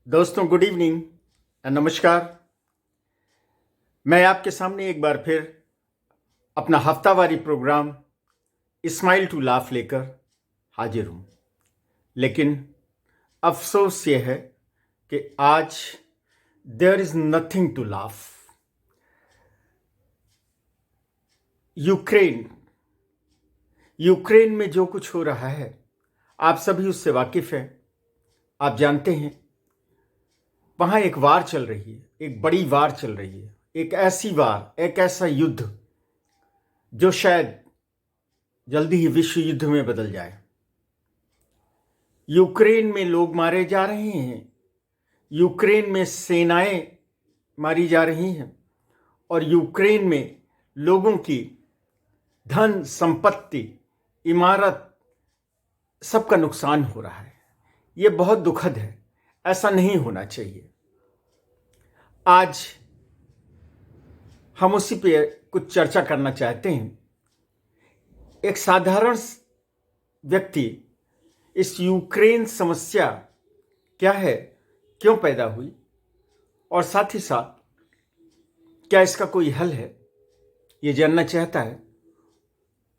दोस्तों, good evening, नमस्कार। मैं आपके सामने एक बार फिर अपना हफ्तावारी प्रोग्राम स्माइल टू लाफ लेकर हाजिर हूँ। लेकिन अफसोस ये है कि आज there is nothing to laugh. Ukraine में जो कुछ हो रहा है, आप सभी उससे वाकिफ हैं। आप जानते हैं, वहां एक वार चल रही है, एक बड़ी वार चल रही है, एक ऐसी वार, एक ऐसा युद्ध जो शायद जल्दी ही विश्व युद्ध में बदल जाए। यूक्रेन में लोग मारे जा रहे हैं, यूक्रेन में सेनाएं मारी जा रही हैं और यूक्रेन में लोगों की धन संपत्ति, इमारत, सबका नुकसान हो रहा है। ये बहुत दुखद है, ऐसा नहीं होना चाहिए। आज हम उसी पे कुछ चर्चा करना चाहते हैं। एक साधारण व्यक्ति इस यूक्रेन समस्या क्या है, क्यों पैदा हुई और साथ ही साथ क्या इसका कोई हल है, ये जानना चाहता है।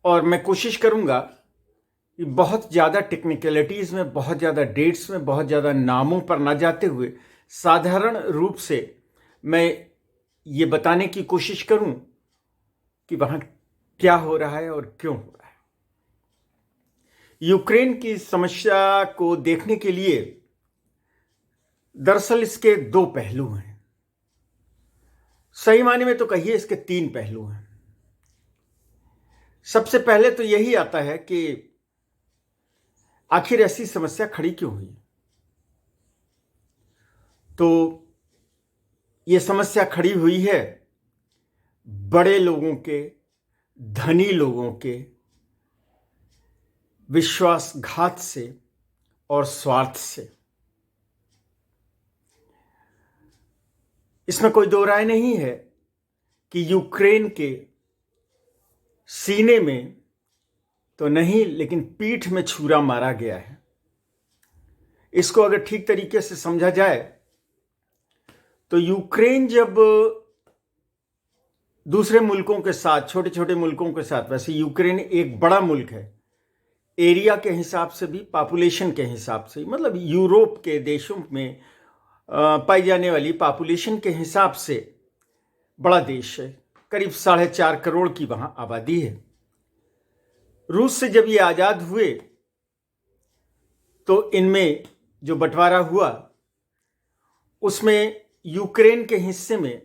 और मैं कोशिश करूंगा कि बहुत ज़्यादा टेक्निकलिटीज़ में, बहुत ज़्यादा डेट्स में, बहुत ज़्यादा नामों पर ना जाते हुए साधारण रूप से मैं ये बताने की कोशिश करूं कि वहाँ क्या हो रहा है और क्यों हो रहा है। यूक्रेन की समस्या को देखने के लिए दरअसल इसके दो पहलू हैं। सही मायने में तो कहिए इसके तीन पहलू हैं। सबसे पहले तो यही आता है कि आखिर ऐसी समस्या खड़ी क्यों हुई। तो ये समस्या खड़ी हुई है बड़े लोगों के, धनी लोगों के विश्वासघात से और स्वार्थ से। इसमें कोई दो राय नहीं है कि यूक्रेन के सीने में तो नहीं, लेकिन पीठ में छुरा मारा गया है। इसको अगर ठीक तरीके से समझा जाए तो यूक्रेन जब दूसरे मुल्कों के साथ, छोटे छोटे मुल्कों के साथ, वैसे यूक्रेन एक बड़ा मुल्क है, एरिया के हिसाब से भी, पॉपुलेशन के हिसाब से, मतलब यूरोप के देशों में पाई जाने वाली पॉपुलेशन के हिसाब से बड़ा देश है। करीब 4.5 करोड़ की वहाँ आबादी है। रूस से जब ये आज़ाद हुए तो इनमें जो बंटवारा हुआ उसमें यूक्रेन के हिस्से में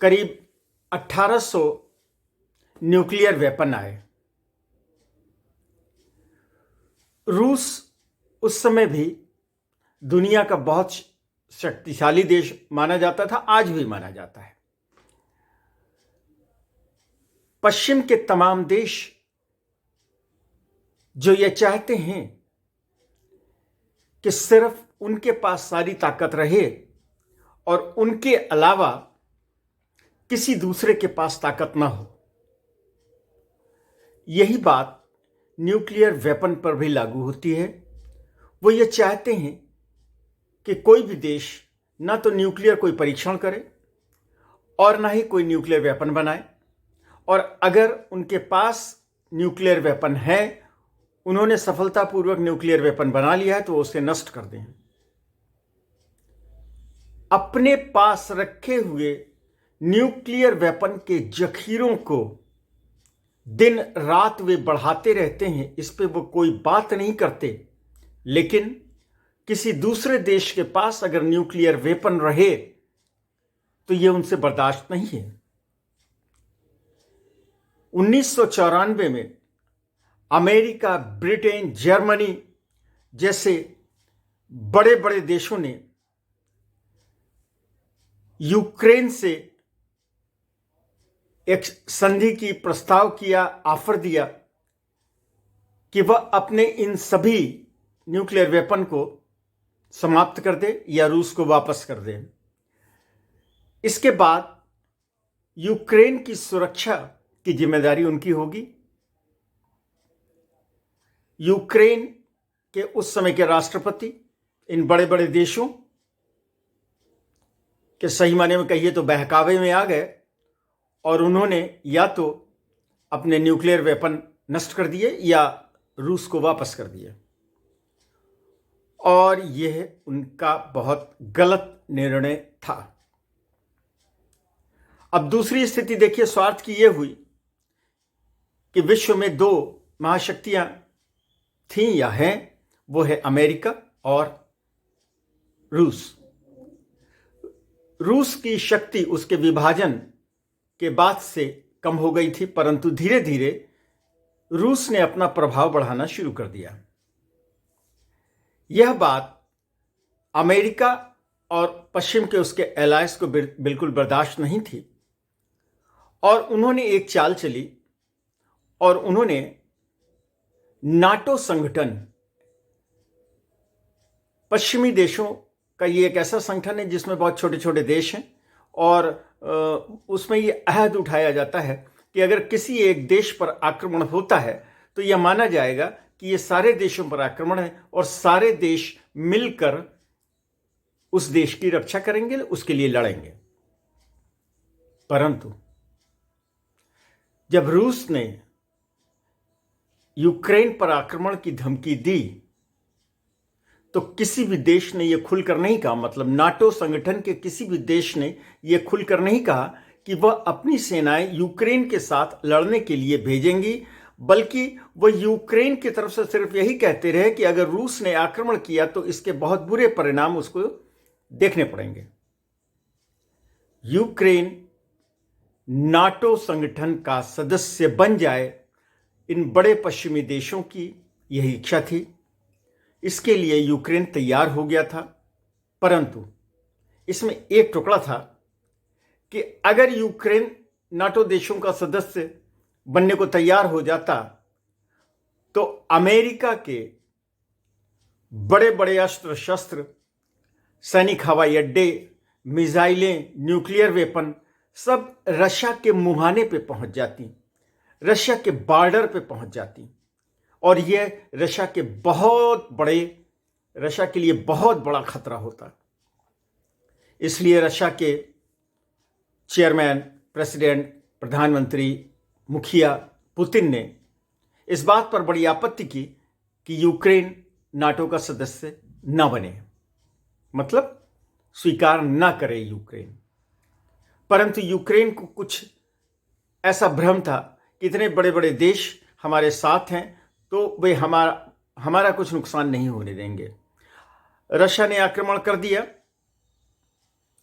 करीब 1800 न्यूक्लियर वेपन आए। रूस उस समय भी दुनिया का बहुत शक्तिशाली देश माना जाता था, आज भी माना जाता है। पश्चिम के तमाम देश जो ये चाहते हैं कि सिर्फ उनके पास सारी ताकत रहे और उनके अलावा किसी दूसरे के पास ताकत ना हो, यही बात न्यूक्लियर वेपन पर भी लागू होती है। वो ये चाहते हैं कि कोई भी देश ना तो न्यूक्लियर कोई परीक्षण करे और ना ही कोई न्यूक्लियर वेपन बनाए, और अगर उनके पास न्यूक्लियर वेपन है, उन्होंने सफलतापूर्वक न्यूक्लियर वेपन बना लिया है, तो उसे नष्ट कर दें। अपने पास रखे हुए न्यूक्लियर वेपन के जखीरों को दिन रात वे बढ़ाते रहते हैं, इस पे वो कोई बात नहीं करते। लेकिन किसी दूसरे देश के पास अगर न्यूक्लियर वेपन रहे तो ये उनसे बर्दाश्त नहीं है। 1994 में अमेरिका, ब्रिटेन, जर्मनी जैसे बड़े बड़े देशों ने यूक्रेन से एक संधि की प्रस्ताव किया, ऑफर दिया कि वह अपने इन सभी न्यूक्लियर वेपन को समाप्त कर दे या रूस को वापस कर दे। इसके बाद यूक्रेन की सुरक्षा की जिम्मेदारी उनकी होगी। यूक्रेन के उस समय के राष्ट्रपति इन बड़े बड़े देशों के सही माने में कहिए तो बहकावे में आ गए और उन्होंने या तो अपने न्यूक्लियर वेपन नष्ट कर दिए या रूस को वापस कर दिया, और यह उनका बहुत गलत निर्णय था। अब दूसरी स्थिति देखिए स्वार्थ की यह हुई कि विश्व में दो महाशक्तियां थीं या हैं, वो है अमेरिका और रूस। रूस की शक्ति उसके विभाजन के बाद से कम हो गई थी, परंतु धीरे धीरे रूस ने अपना प्रभाव बढ़ाना शुरू कर दिया। यह बात अमेरिका और पश्चिम के उसके एलायंस को बिल्कुल बर्दाश्त नहीं थी और उन्होंने एक चाल चली और उन्होंने नाटो संगठन, पश्चिमी देशों का ये एक ऐसा संगठन है जिसमें बहुत छोटे छोटे देश हैं और उसमें ये अहद उठाया जाता है कि अगर किसी एक देश पर आक्रमण होता है तो यह माना जाएगा कि ये सारे देशों पर आक्रमण है और सारे देश मिलकर उस देश की रक्षा करेंगे, उसके लिए लड़ेंगे। परंतु जब रूस ने यूक्रेन पर आक्रमण की धमकी दी तो किसी भी देश ने यह खुलकर नहीं कहा, मतलब नाटो संगठन के किसी भी देश ने यह खुलकर नहीं कहा कि वह अपनी सेनाएं यूक्रेन के साथ लड़ने के लिए भेजेंगी, बल्कि वह यूक्रेन की तरफ से सिर्फ यही कहते रहे कि अगर रूस ने आक्रमण किया तो इसके बहुत बुरे परिणाम उसको देखने पड़ेंगे। यूक्रेन नाटो संगठन का सदस्य बन जाए, इन बड़े पश्चिमी देशों की यही इच्छा थी। इसके लिए यूक्रेन तैयार हो गया था, परंतु इसमें एक टुकड़ा था कि अगर यूक्रेन नाटो देशों का सदस्य बनने को तैयार हो जाता तो अमेरिका के बड़े बड़े अस्त्र शस्त्र, सैनिक हवाई अड्डे, मिसाइलें, न्यूक्लियर वेपन सब रशिया के मुहाने पे पहुंच जाती, रशिया के बॉर्डर पे पहुंच जाती और यह रशिया के लिए बहुत बड़ा खतरा होता। इसलिए रशिया के चेयरमैन, प्रेसिडेंट, प्रधानमंत्री, मुखिया पुतिन ने इस बात पर बड़ी आपत्ति की कि यूक्रेन नाटो का सदस्य न बने, मतलब स्वीकार न करे यूक्रेन। परंतु यूक्रेन को कुछ ऐसा भ्रम था कि इतने बड़े बड़े देश हमारे साथ हैं तो वे हमारा कुछ नुकसान नहीं होने देंगे। रशिया ने आक्रमण कर दिया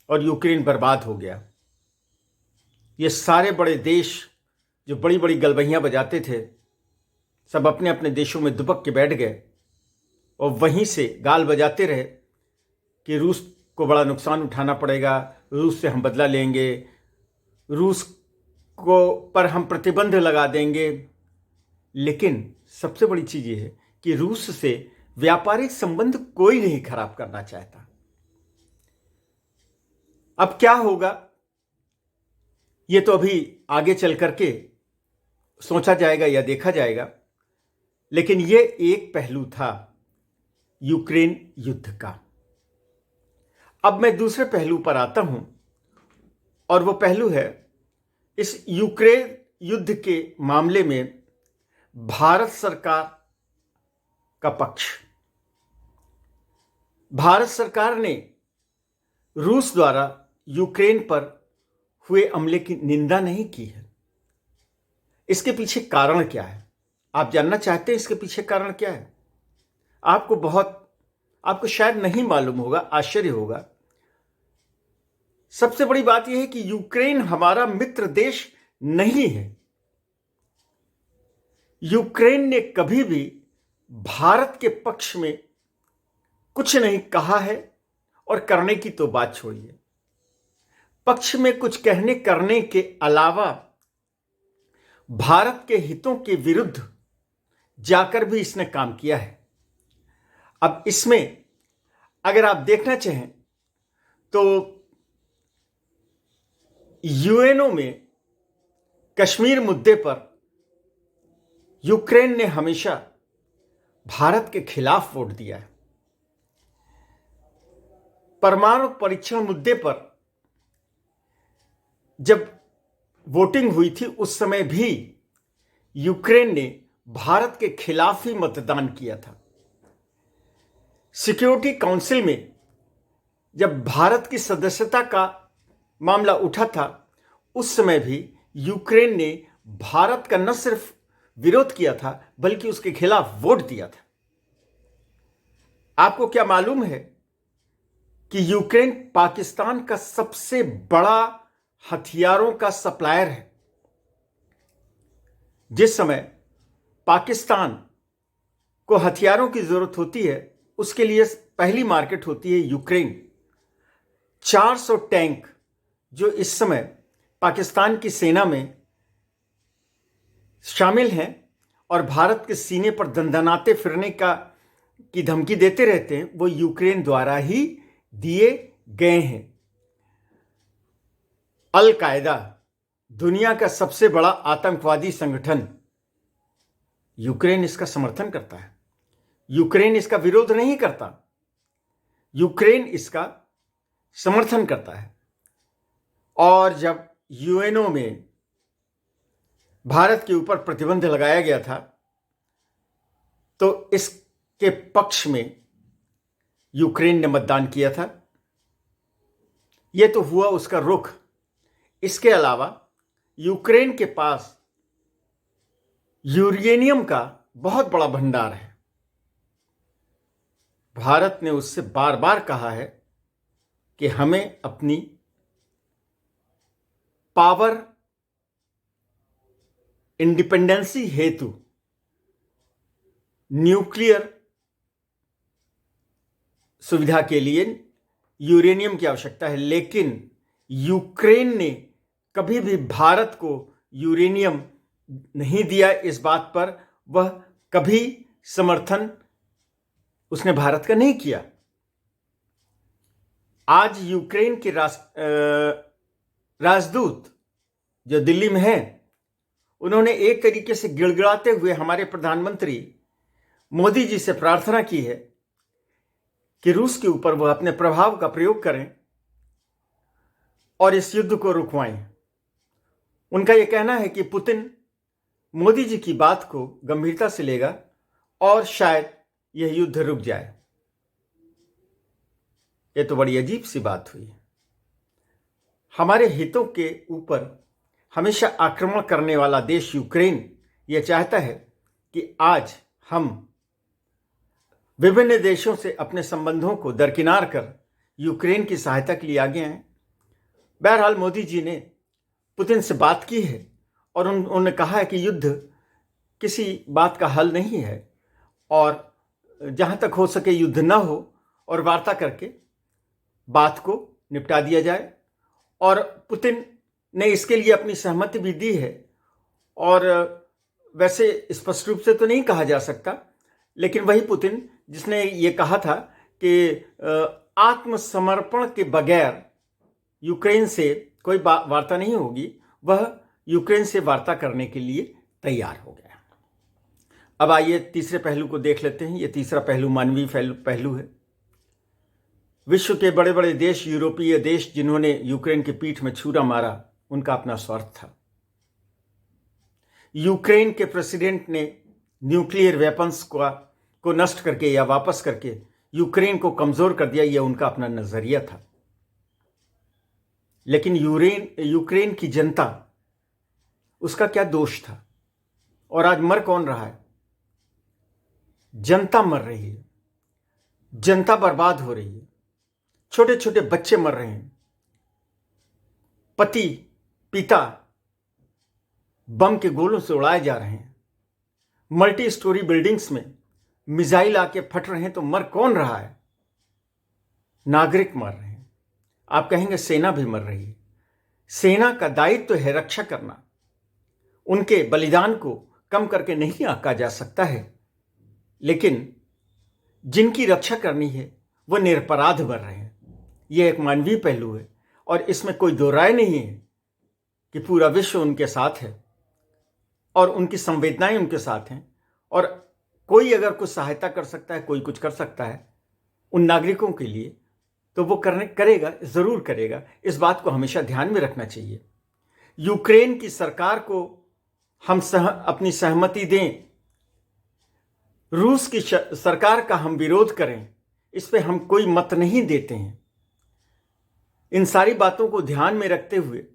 और यूक्रेन बर्बाद हो गया। ये सारे बड़े देश जो बड़ी बड़ी गलबहियां बजाते थे, सब अपने अपने देशों में दुबक के बैठ गए और वहीं से गाल बजाते रहे कि रूस को बड़ा नुकसान उठाना पड़ेगा, रूस से हम बदला लेंगे, रूस को पर हम प्रतिबंध लगा देंगे। लेकिन सबसे बड़ी चीज यह है कि रूस से व्यापारिक संबंध कोई नहीं खराब करना चाहता। अब क्या होगा यह तो अभी आगे चल करके सोचा जाएगा या देखा जाएगा, लेकिन यह एक पहलू था यूक्रेन युद्ध का। अब मैं दूसरे पहलू पर आता हूं और वो पहलू है इस यूक्रेन युद्ध के मामले में भारत सरकार का पक्ष। भारत सरकार ने रूस द्वारा यूक्रेन पर हुए हमले की निंदा नहीं की है। इसके पीछे कारण क्या है? आप जानना चाहते हैं इसके पीछे कारण क्या है? आपको शायद नहीं मालूम होगा, आश्चर्य होगा। सबसे बड़ी बात यह है कि यूक्रेन हमारा मित्र देश नहीं है। यूक्रेन ने कभी भी भारत के पक्ष में कुछ नहीं कहा है और करने की तो बात छोड़िए, पक्ष में कुछ कहने करने के अलावा भारत के हितों के विरुद्ध जाकर भी इसने काम किया है। अब इसमें अगर आप देखना चाहें तो यूएनओ में कश्मीर मुद्दे पर यूक्रेन ने हमेशा भारत के खिलाफ वोट दिया है। परमाणु परीक्षण मुद्दे पर जब वोटिंग हुई थी उस समय भी यूक्रेन ने भारत के खिलाफ ही मतदान किया था। सिक्योरिटी काउंसिल में जब भारत की सदस्यता का मामला उठा था उस समय भी यूक्रेन ने भारत का न सिर्फ विरोध किया था बल्कि उसके खिलाफ वोट दिया था। आपको क्या मालूम है कि यूक्रेन पाकिस्तान का सबसे बड़ा हथियारों का सप्लायर है। जिस समय पाकिस्तान को हथियारों की जरूरत होती है उसके लिए पहली मार्केट होती है यूक्रेन। 400 टैंक जो इस समय पाकिस्तान की सेना में शामिल हैं और भारत के सीने पर दंदनाते फिरने की धमकी देते रहते हैं, वो यूक्रेन द्वारा ही दिए गए हैं। अल कायदा दुनिया का सबसे बड़ा आतंकवादी संगठन, यूक्रेन इसका समर्थन करता है। यूक्रेन इसका विरोध नहीं करता, यूक्रेन इसका समर्थन करता है। और जब यूएनओ में भारत के ऊपर प्रतिबंध लगाया गया था तो इसके पक्ष में यूक्रेन ने मतदान किया था। यह तो हुआ उसका रुख। इसके अलावा यूक्रेन के पास यूरेनियम का बहुत बड़ा भंडार है। भारत ने उससे बार बार कहा है कि हमें अपनी पावर इंडिपेंडेंसी हेतु न्यूक्लियर सुविधा के लिए यूरेनियम की आवश्यकता है, लेकिन यूक्रेन ने कभी भी भारत को यूरेनियम नहीं दिया। इस बात पर वह कभी समर्थन उसने भारत का नहीं किया। आज यूक्रेन के राजदूत जो दिल्ली में हैं, उन्होंने एक तरीके से गिड़गिड़ाते हुए हमारे प्रधानमंत्री मोदी जी से प्रार्थना की है कि रूस के ऊपर वह अपने प्रभाव का प्रयोग करें और इस युद्ध को रुकवाएं। उनका यह कहना है कि पुतिन मोदी जी की बात को गंभीरता से लेगा और शायद यह युद्ध रुक जाए। यह तो बड़ी अजीब सी बात हुई। हमारे हितों के ऊपर हमेशा आक्रमण करने वाला देश यूक्रेन यह चाहता है कि आज हम विभिन्न देशों से अपने संबंधों को दरकिनार कर यूक्रेन की सहायता के लिए आगे आए। बहरहाल मोदी जी ने पुतिन से बात की है और उन्होंने कहा है कि युद्ध किसी बात का हल नहीं है और जहां तक हो सके युद्ध न हो और वार्ता करके बात को निपटा दिया जाए। और पुतिन ने इसके लिए अपनी सहमति भी दी है। और वैसे स्पष्ट रूप से तो नहीं कहा जा सकता, लेकिन वही पुतिन जिसने ये कहा था कि आत्मसमर्पण के बगैर यूक्रेन से कोई वार्ता नहीं होगी, वह यूक्रेन से वार्ता करने के लिए तैयार हो गया। अब आइए तीसरे पहलू को देख लेते हैं। यह तीसरा पहलू मानवीय पहलू है। विश्व के बड़े बड़े देश, यूरोपीय देश जिन्होंने यूक्रेन की पीठ में छुरा मारा, उनका अपना स्वार्थ था। यूक्रेन के प्रेसिडेंट ने न्यूक्लियर वेपन्स को नष्ट करके या वापस करके यूक्रेन को कमजोर कर दिया, यह उनका अपना नजरिया था। लेकिन यूक्रेन की जनता, उसका क्या दोष था? और आज मर कौन रहा है? जनता मर रही है, जनता बर्बाद हो रही है, छोटे छोटे बच्चे मर रहे हैं, पति पिता बम के गोलों से उड़ाए जा रहे हैं, मल्टी स्टोरी बिल्डिंग्स में मिसाइल आके फट रहे हैं, तो मर कौन रहा है? नागरिक मर रहे हैं। आप कहेंगे सेना भी मर रही है। सेना का दायित्व तो है रक्षा करना, उनके बलिदान को कम करके नहीं आंका जा सकता है, लेकिन जिनकी रक्षा करनी है वह निरपराध मर रहे हैं। यह एक मानवीय पहलू है और इसमें कोई दो राय नहीं है कि पूरा विश्व उनके साथ है और उनकी संवेदनाएं उनके साथ हैं। और कोई अगर कुछ सहायता कर सकता है, कोई कुछ कर सकता है उन नागरिकों के लिए, तो वो करेगा, ज़रूर करेगा। इस बात को हमेशा ध्यान में रखना चाहिए। यूक्रेन की सरकार को हम अपनी सहमति दें, रूस की सरकार का हम विरोध करें, इस पे हम कोई मत नहीं देते हैं। इन सारी बातों को ध्यान में रखते हुए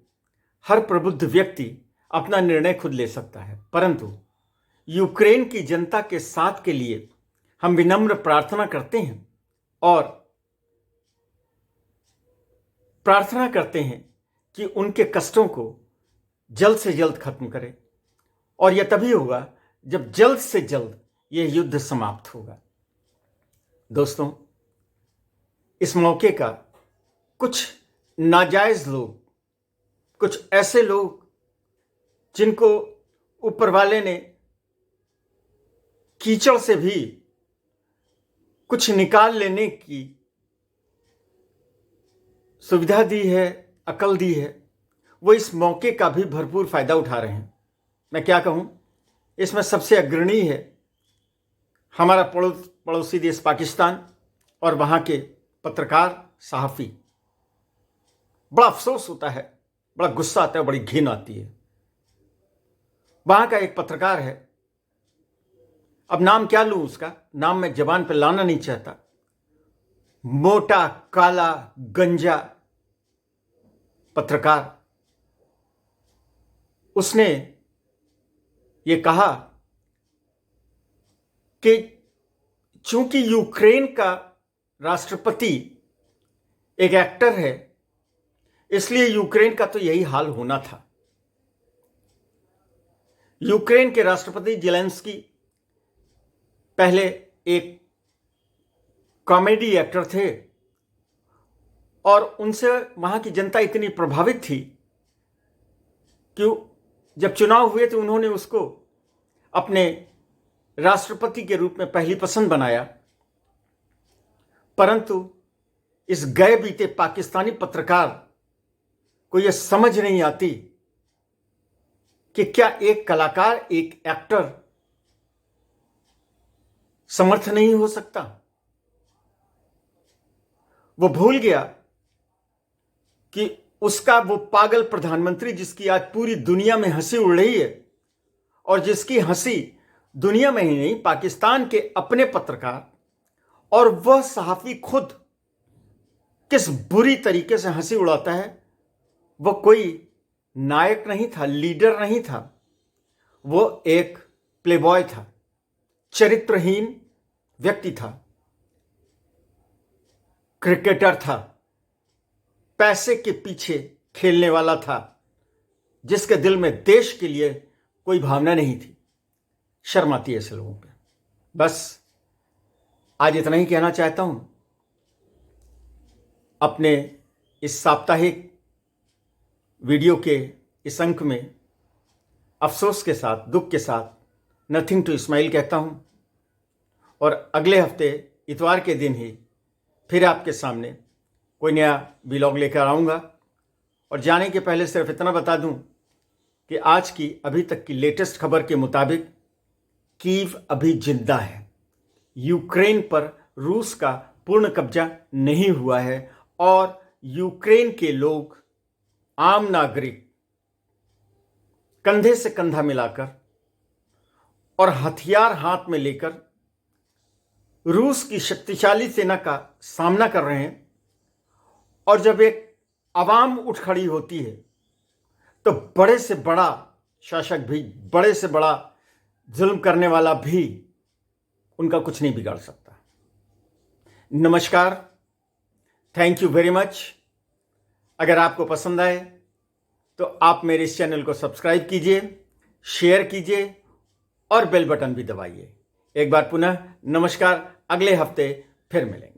हर प्रबुद्ध व्यक्ति अपना निर्णय खुद ले सकता है, परंतु यूक्रेन की जनता के साथ के लिए हम विनम्र प्रार्थना करते हैं और प्रार्थना करते हैं कि उनके कष्टों को जल्द से जल्द खत्म करें, और यह तभी होगा जब जल्द से जल्द यह युद्ध समाप्त होगा। दोस्तों, इस मौके का कुछ नाजायज लोग, कुछ ऐसे लोग जिनको ऊपर वाले ने कीचड़ से भी कुछ निकाल लेने की सुविधा दी है, अकल दी है, वो इस मौके का भी भरपूर फायदा उठा रहे हैं। मैं क्या कहूं, इसमें सबसे अग्रणी है हमारा पड़ोसी देश पाकिस्तान और वहां के पत्रकार, सहाफ़ी। बड़ा अफसोस होता है, बड़ा गुस्सा आता है, बड़ी घिन आती है। वहां का एक पत्रकार है, अब नाम क्या लूं उसका, नाम मैं जबान पर लाना नहीं चाहता। मोटा, काला, गंजा पत्रकार, उसने ये कहा कि चूंकि यूक्रेन का राष्ट्रपति एक एक्टर है, इसलिए यूक्रेन का तो यही हाल होना था। यूक्रेन के राष्ट्रपति ज़ेलेंस्की पहले एक कॉमेडी एक्टर थे और उनसे वहां की जनता इतनी प्रभावित थी कि जब चुनाव हुए तो उन्होंने उसको अपने राष्ट्रपति के रूप में पहली पसंद बनाया। परंतु इस गए बीते पाकिस्तानी पत्रकार को यह समझ नहीं आती कि क्या एक कलाकार, एक एक्टर समर्थ नहीं हो सकता। वो भूल गया कि उसका वो पागल प्रधानमंत्री, जिसकी आज पूरी दुनिया में हंसी उड़ रही है और जिसकी हंसी दुनिया में ही नहीं, पाकिस्तान के अपने पत्रकार और वह सहाफ़ी खुद किस बुरी तरीके से हंसी उड़ाता है। वह कोई नायक नहीं था, लीडर नहीं था, वो एक प्लेबॉय था, चरित्रहीन व्यक्ति था, क्रिकेटर था, पैसे के पीछे खेलने वाला था, जिसके दिल में देश के लिए कोई भावना नहीं थी। शर्म आती है ऐसे लोगों पे। बस आज इतना ही कहना चाहता हूं। अपने इस साप्ताहिक वीडियो के इस अंक में अफसोस के साथ, दुख के साथ नथिंग टू स्माइल कहता हूं, और अगले हफ्ते इतवार के दिन ही फिर आपके सामने कोई नया व्लॉग लेकर आऊँगा। और जाने के पहले सिर्फ इतना बता दूं कि आज की अभी तक की लेटेस्ट खबर के मुताबिक कीव अभी जिंदा है। यूक्रेन पर रूस का पूर्ण कब्जा नहीं हुआ है और यूक्रेन के लोग, आम नागरिक, कंधे से कंधा मिलाकर और हथियार हाथ में लेकर रूस की शक्तिशाली सेना का सामना कर रहे हैं। और जब एक आवाम उठ खड़ी होती है तो बड़े से बड़ा शासक भी, बड़े से बड़ा जुल्म करने वाला भी उनका कुछ नहीं बिगाड़ सकता। नमस्कार, थैंक यू वेरी मच। अगर आपको पसंद आए तो आप मेरे इस चैनल को सब्सक्राइब कीजिए, शेयर कीजिए और बेल बटन भी दबाइए। एक बार पुनः नमस्कार, अगले हफ्ते फिर मिलेंगे।